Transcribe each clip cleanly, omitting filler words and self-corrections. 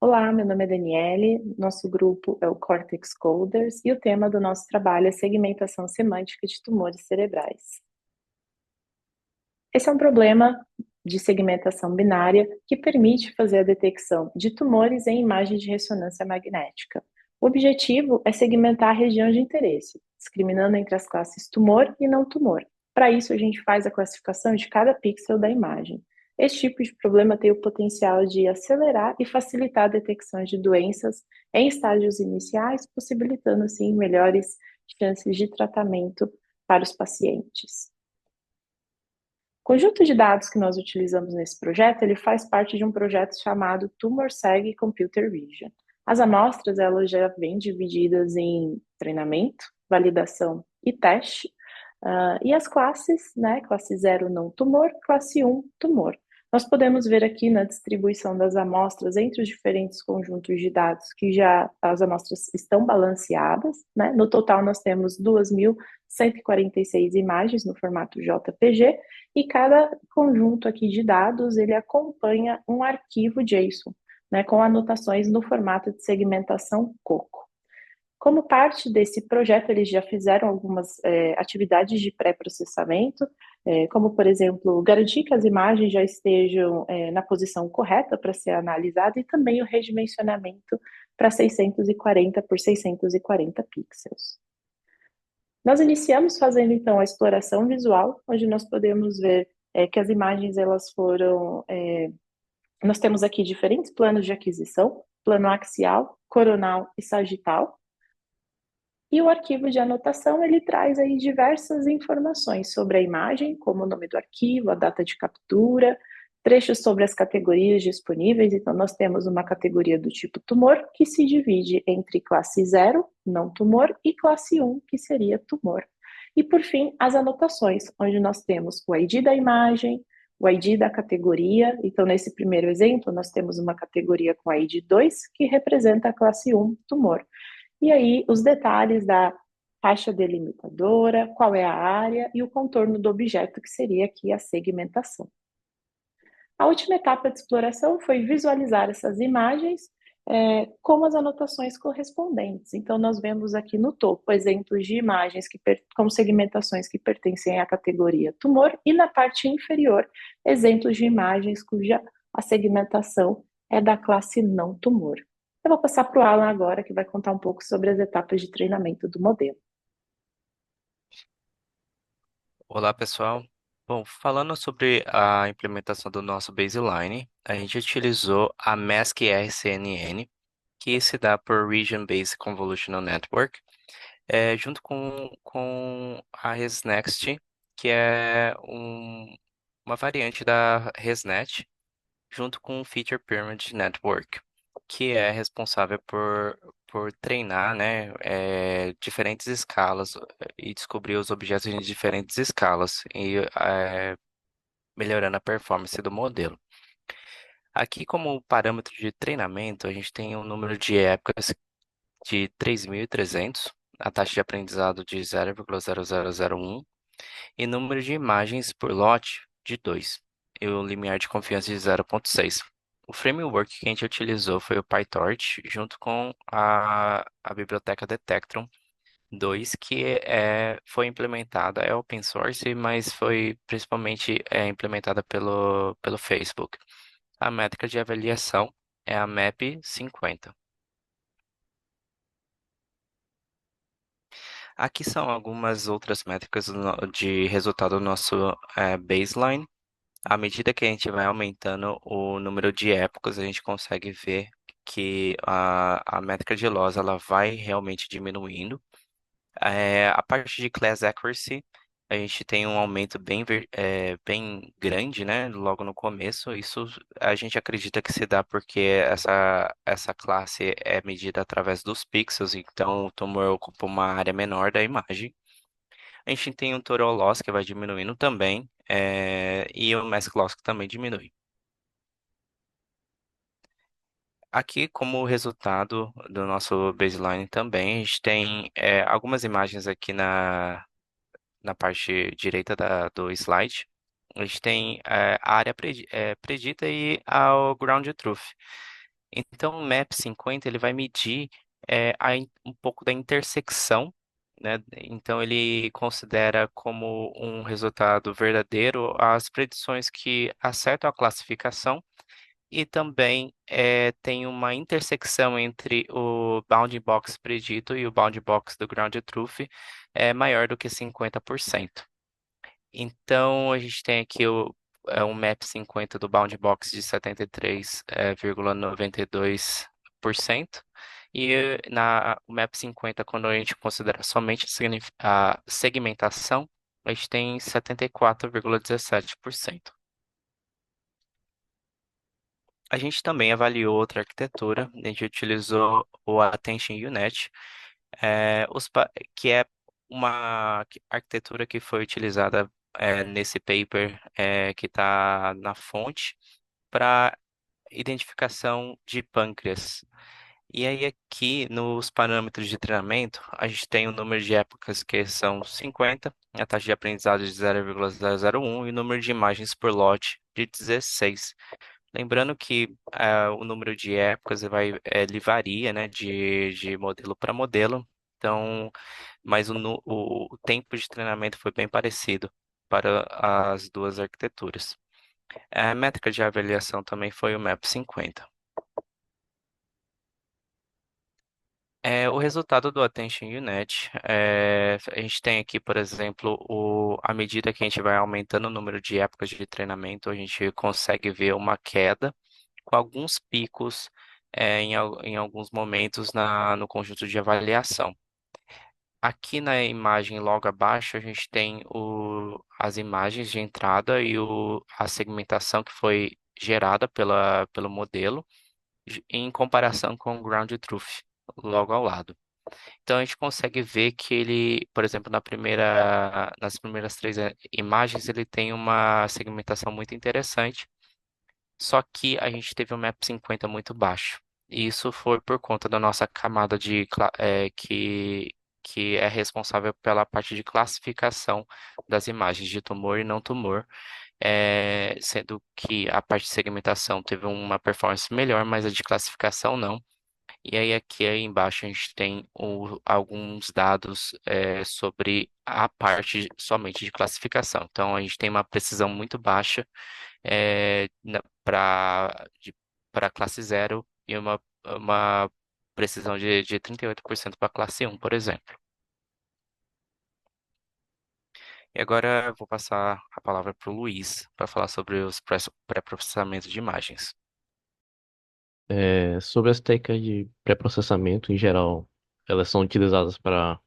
Olá, meu nome é Daniele, nosso grupo é o Cortex Coders e o tema do nosso trabalho é segmentação semântica de tumores cerebrais. Esse é um problema de segmentação binária que permite fazer a detecção de tumores em imagens de ressonância magnética. O objetivo é segmentar a região de interesse, discriminando entre as classes tumor e não tumor. Para isso, a gente faz a classificação de cada pixel da imagem. Esse tipo de problema tem o potencial de acelerar e facilitar a detecção de doenças em estágios iniciais, possibilitando, assim, melhores chances de tratamento para os pacientes. O conjunto de dados que nós utilizamos nesse projeto, ele faz parte de um projeto chamado TumorSeg Computer Vision. As amostras, elas já vêm divididas em treinamento, validação e teste, e as classes, né, classe 0 não tumor, classe 1 tumor. Nós podemos ver aqui na distribuição das amostras entre os diferentes conjuntos de dados que já as amostras estão balanceadas, né? No total nós temos 2.146 imagens no formato JPG e cada conjunto aqui de dados ele acompanha um arquivo JSON, né, com anotações no formato de segmentação COCO. Como parte desse projeto, eles já fizeram algumas atividades de pré-processamento, como, por exemplo, garantir que as imagens já estejam na posição correta para ser analisada e também o redimensionamento para 640 por 640 pixels. Nós iniciamos fazendo, então, a exploração visual, onde nós podemos ver que as imagens, elas foram... nós temos aqui diferentes planos de aquisição, plano axial, coronal e sagital, e o arquivo de anotação, ele traz aí diversas informações sobre a imagem, como o nome do arquivo, a data de captura, trechos sobre as categorias disponíveis. Então, nós temos uma categoria do tipo tumor, que se divide entre classe 0, não tumor, e classe 1, que seria tumor. E, por fim, as anotações, onde nós temos o ID da imagem, o ID da categoria. Então, nesse primeiro exemplo, nós temos uma categoria com ID 2, que representa a classe 1, tumor. E aí, os detalhes da faixa delimitadora, qual é a área e o contorno do objeto, que seria aqui a segmentação. A última etapa de exploração foi visualizar essas imagens com as anotações correspondentes. Então, nós vemos aqui no topo exemplos de imagens com segmentações que pertencem à categoria tumor e na parte inferior, exemplos de imagens cuja a segmentação é da classe não tumor. Eu vou passar para o Alan agora, que vai contar um pouco sobre as etapas de treinamento do modelo. Olá, pessoal. Bom, falando sobre a implementação do nosso baseline, a gente utilizou a MASC-RCNN, que se dá por Region Based Convolutional Network, junto com a ResNext, que é uma variante da ResNet, junto com o Feature Pyramid Network, que é responsável por treinar, né, diferentes escalas e descobrir os objetos em diferentes escalas e melhorando a performance do modelo. Aqui, como parâmetro de treinamento, a gente tem um número de épocas de 3.300, a taxa de aprendizado de 0,0001 e número de imagens por lote de 2 e o limiar de confiança de 0,6. O framework que a gente utilizou foi o PyTorch, junto com a biblioteca Detectron 2, que foi implementada, é open source, mas foi principalmente implementada pelo Facebook. A métrica de avaliação é a MAP 50. Aqui são algumas outras métricas de resultado do nosso baseline. À medida que a gente vai aumentando o número de épocas, a gente consegue ver que a métrica de loss ela vai realmente diminuindo. A parte de class accuracy, a gente tem um aumento bem grande, né? Logo no começo. Isso a gente acredita que se dá porque essa classe é medida através dos pixels, então o tumor ocupa uma área menor da imagem. A gente tem um total loss que vai diminuindo também, e o mask loss que também diminui. Aqui, como resultado do nosso baseline também, a gente tem algumas imagens aqui na parte direita do slide. A gente tem a área predita e o ground truth. Então, o MAP 50 ele vai medir um pouco da intersecção, né? Então, ele considera como um resultado verdadeiro as predições que acertam a classificação e também tem uma intersecção entre o bounding box predito e o bounding box do ground truth maior do que 50%. Então, a gente tem aqui um MAP 50 do Bound Box de 73,92%. O MAP 50, quando a gente considera somente a segmentação, a gente tem 74,17%. A gente também avaliou outra arquitetura, a gente utilizou o Attention UNet, que é uma arquitetura que foi utilizada nesse paper que está na fonte para identificação de pâncreas. E aí aqui nos parâmetros de treinamento, a gente tem o número de épocas que são 50, a taxa de aprendizado de 0,001 e o número de imagens por lote de 16. Lembrando que o número de épocas ele varia, né, de modelo para modelo. Então, mas o tempo de treinamento foi bem parecido para as duas arquiteturas. A métrica de avaliação também foi o MAP 50. O resultado do Attention UNet, a gente tem aqui, por exemplo, à medida que a gente vai aumentando o número de épocas de treinamento, a gente consegue ver uma queda com alguns picos em alguns momentos no conjunto de avaliação. Aqui na imagem logo abaixo, a gente tem as imagens de entrada e a segmentação que foi gerada pelo modelo em comparação com o Ground Truth, logo ao lado. Então a gente consegue ver que ele, por exemplo, nas primeiras três imagens, ele tem uma segmentação muito interessante, só que a gente teve um MAP 50 muito baixo. E isso foi por conta da nossa camada que é responsável pela parte de classificação das imagens de tumor e não tumor, sendo que a parte de segmentação teve uma performance melhor, mas a de classificação não. E aí aqui embaixo a gente tem alguns dados sobre a parte somente de classificação. Então a gente tem uma precisão muito baixa para classe 0 e uma precisão de 38% para classe 1, por exemplo. E agora eu vou passar a palavra para o Luiz para falar sobre os pré-processamentos de imagens. Sobre as técnicas de pré-processamento, em geral, elas são utilizadas para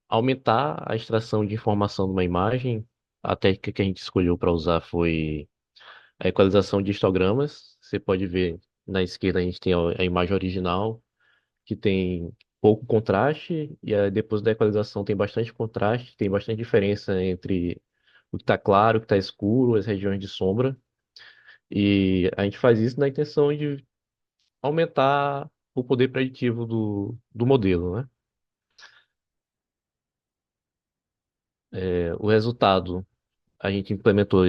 aumentar a extração de informação de uma imagem. A técnica que a gente escolheu para usar foi a equalização de histogramas. Você pode ver na esquerda a gente tem a imagem original, que tem pouco contraste, e aí depois da equalização tem bastante contraste, tem bastante diferença entre o que está claro, o que está escuro, as regiões de sombra. E a gente faz isso na intenção de aumentar o poder preditivo do modelo, né? O resultado, a gente implementou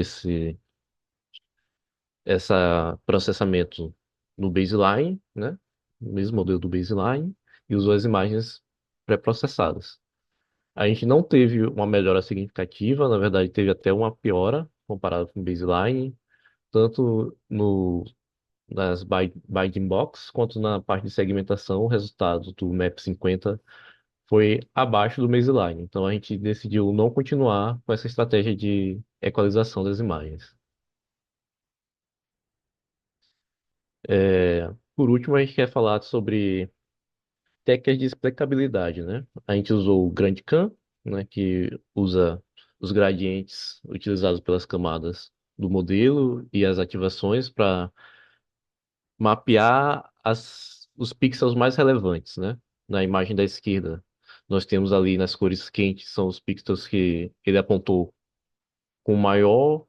essa processamento no baseline, né? No mesmo modelo do baseline, e usou as imagens pré-processadas. A gente não teve uma melhora significativa, na verdade teve até uma piora comparado com o baseline, tanto nas binding box quanto na parte de segmentação, o resultado do MAP 50 foi abaixo do baseline. Então a gente decidiu não continuar com essa estratégia de equalização das imagens. Por último, a gente quer falar sobre técnicas de explicabilidade, né? A gente usou o GrandCAM, né, que usa os gradientes utilizados pelas camadas do modelo e as ativações para mapear os pixels mais relevantes, né? Na imagem da esquerda, nós temos ali nas cores quentes, são os pixels que ele apontou com maior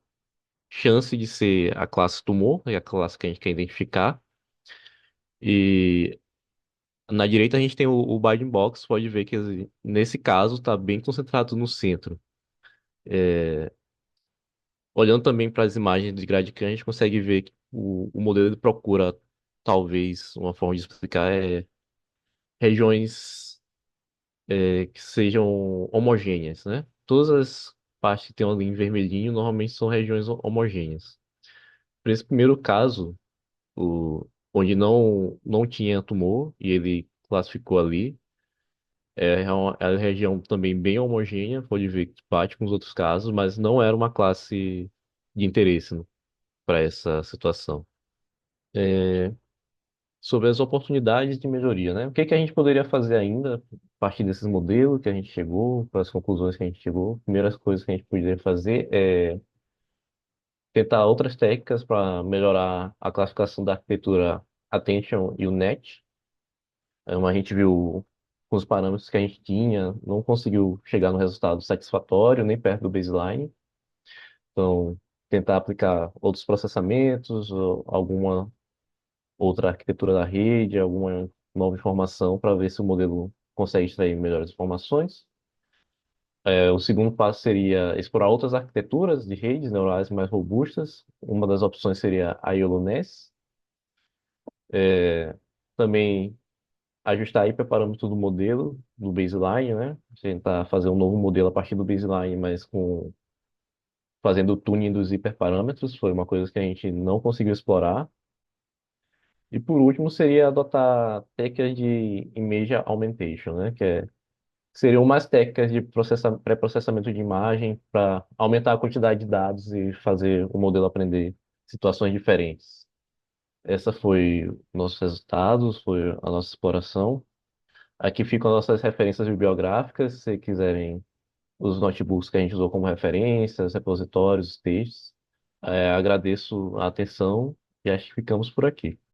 chance de ser a classe tumor, é a classe que a gente quer identificar. E na direita a gente tem o binding box, pode ver que nesse caso está bem concentrado no centro. Olhando também para as imagens de Gradient, a gente consegue ver que o modelo ele procura talvez uma forma de explicar é regiões que sejam homogêneas, né? Todas as partes que tem ali em vermelhinho normalmente são regiões homogêneas. Para esse primeiro caso, onde não tinha tumor e ele classificou ali, é uma região também bem homogênea, pode ver que bate com os outros casos, mas não era uma classe de interesse para essa situação. É, sobre as oportunidades de melhoria, né? O que que a gente poderia fazer ainda a partir desses modelos que a gente chegou, para as conclusões que a gente chegou? Primeiras coisas que a gente poderia fazer é tentar outras técnicas para melhorar a classificação da arquitetura Attention e o NET. A gente viu com os parâmetros que a gente tinha, não conseguiu chegar no resultado satisfatório, nem perto do baseline. Então, tentar aplicar outros processamentos, ou alguma outra arquitetura da rede, alguma nova informação para ver se o modelo consegue extrair melhores informações. O segundo passo seria explorar outras arquiteturas de redes neurais mais robustas. Uma das opções seria a IOLO-NES. Também ajustar aí hiperparâmetro do modelo, do baseline, né? Tentar fazer um novo modelo a partir do baseline, mas fazendo o tuning dos hiperparâmetros, foi uma coisa que a gente não conseguiu explorar. E por último seria adotar técnicas de image augmentation, né? Seriam mais técnicas de pré-processamento de imagem para aumentar a quantidade de dados e fazer o modelo aprender situações diferentes. Essa foi nossos resultados, foi a nossa exploração. Aqui ficam nossas referências bibliográficas, se quiserem os notebooks que a gente usou como referências, repositórios, textos. Agradeço a atenção e acho que ficamos por aqui.